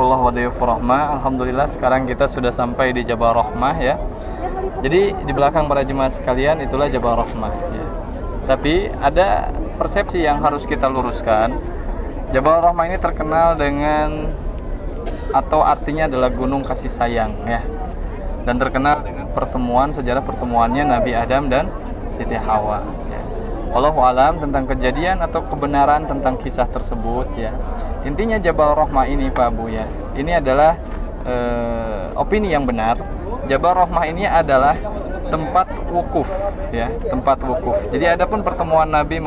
Dayufullah wa dayufur rahmah. Alhamdulillah sekarang kita sudah sampai di Jabal Rahmah ya. Jadi di belakang para jemaah sekalian itulah Jabal Rahmah ya. Tapi ada persepsi yang harus kita luruskan. Jabal Rahmah ini terkenal dengan atau artinya adalah gunung kasih sayang ya. Dan terkenal dengan sejarah pertemuannya Nabi Adam dan Siti Hawa ya. Wallahu alam tentang kejadian atau kebenaran tentang kisah tersebut ya. Intinya Jabal Rahmah ini Pak Abu ya, ini adalah opini yang benar. Jabal Rahmah ini adalah tempat wukuf ya, tempat wukuf. Jadi adapun pertemuan Nabi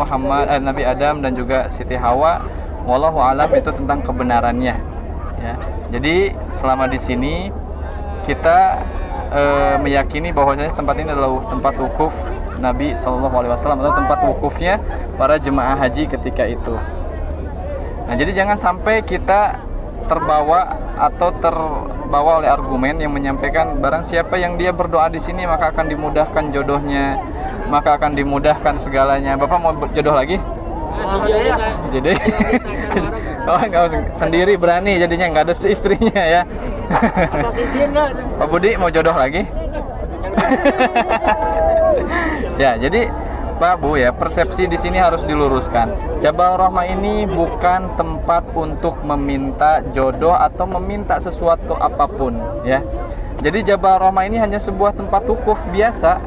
Adam dan juga Siti Hawa, wallahu alam itu tentang kebenarannya ya. Jadi selama di sini kita meyakini bahwasanya tempat ini adalah tempat wukuf Nabi SAW atau tempat wukufnya para jemaah haji ketika itu. Nah, jadi jangan sampai kita terbawa oleh argumen yang menyampaikan barang siapa yang dia berdoa di sini maka akan dimudahkan jodohnya, maka akan dimudahkan segalanya. Bapak mau jodoh lagi? Jadi sendiri berani jadinya, nggak ada istrinya ya. Pak Budi mau jodoh lagi? Ya, jadi Pak Bu ya, persepsi di sini harus diluruskan. Jabal Rahmah ini bukan tempat untuk meminta jodoh atau meminta sesuatu apapun ya. Jadi Jabal Rahmah ini hanya sebuah tempat wukuf biasa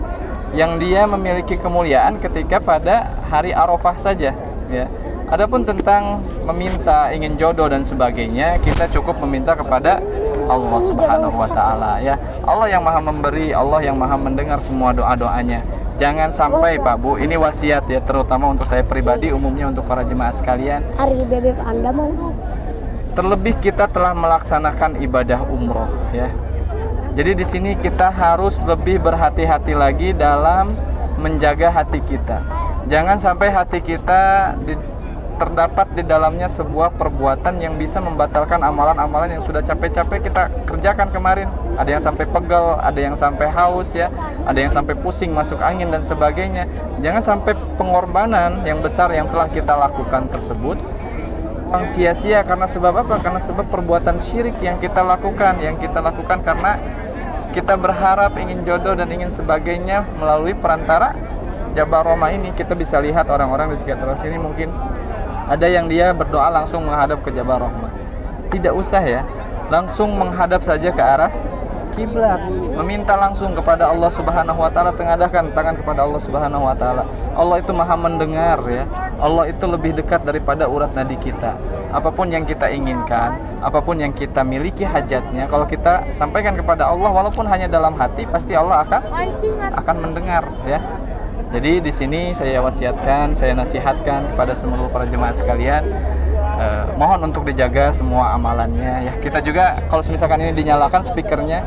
yang dia memiliki kemuliaan ketika pada hari Arafah saja ya. Adapun tentang meminta ingin jodoh dan sebagainya, kita cukup meminta kepada Allah Subhanahu wa taala ya. Allah yang Maha memberi, Allah yang Maha mendengar semua doa-doanya. Jangan sampai Pak Bu, ini wasiat ya, terutama untuk saya pribadi, umumnya untuk para jemaah sekalian. Hari bebek Anda mana? Terlebih kita telah melaksanakan ibadah umroh ya. Jadi di sini kita harus lebih berhati-hati lagi dalam menjaga hati kita. Jangan sampai hati kita terdapat di dalamnya sebuah perbuatan yang bisa membatalkan amalan-amalan yang sudah capek-capek kita kerjakan kemarin. Ada yang sampai pegel, ada yang sampai haus ya, ada yang sampai pusing, masuk angin dan sebagainya. Jangan sampai pengorbanan yang besar yang telah kita lakukan tersebut sia-sia karena sebab apa? Karena sebab perbuatan syirik yang kita lakukan karena kita berharap ingin jodoh dan ingin sebagainya melalui perantara Jabal Rahmah ini. Kita bisa lihat orang-orang di sekitar sini mungkin ada yang dia berdoa langsung menghadap ke Jabal Rahmah. Tidak usah ya, langsung menghadap saja ke arah kiblat, meminta langsung kepada Allah Subhanahu wa taala, tengadahkan tangan kepada Allah Subhanahu wa taala. Allah itu Maha mendengar ya. Allah itu lebih dekat daripada urat nadi kita. Apapun yang kita inginkan, apapun yang kita miliki hajatnya, kalau kita sampaikan kepada Allah walaupun hanya dalam hati, pasti Allah akan mendengar ya. Jadi di sini saya wasiatkan, saya nasihatkan kepada seluruh para jemaah sekalian, mohon untuk dijaga semua amalannya ya. Kita juga kalau misalkan ini dinyalakan speakernya,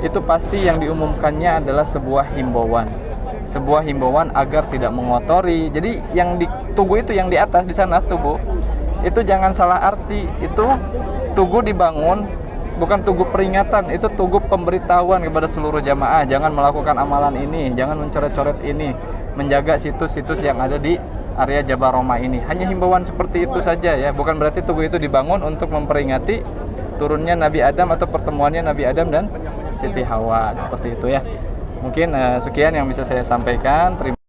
itu pasti yang diumumkannya adalah sebuah himbauan agar tidak mengotori. Jadi yang di tugu itu, yang di atas di sana tugu itu jangan salah arti, itu tugu dibangun bukan tugu peringatan, itu tugu pemberitahuan kepada seluruh jamaah, jangan melakukan amalan ini, jangan mencoret-coret ini, menjaga situs-situs yang ada di area Jabal Rahmah ini. Hanya himbauan seperti itu saja ya, bukan berarti tugu itu dibangun untuk memperingati turunnya Nabi Adam atau pertemuannya Nabi Adam dan Siti Hawa, seperti itu ya. Mungkin sekian yang bisa saya sampaikan. Terima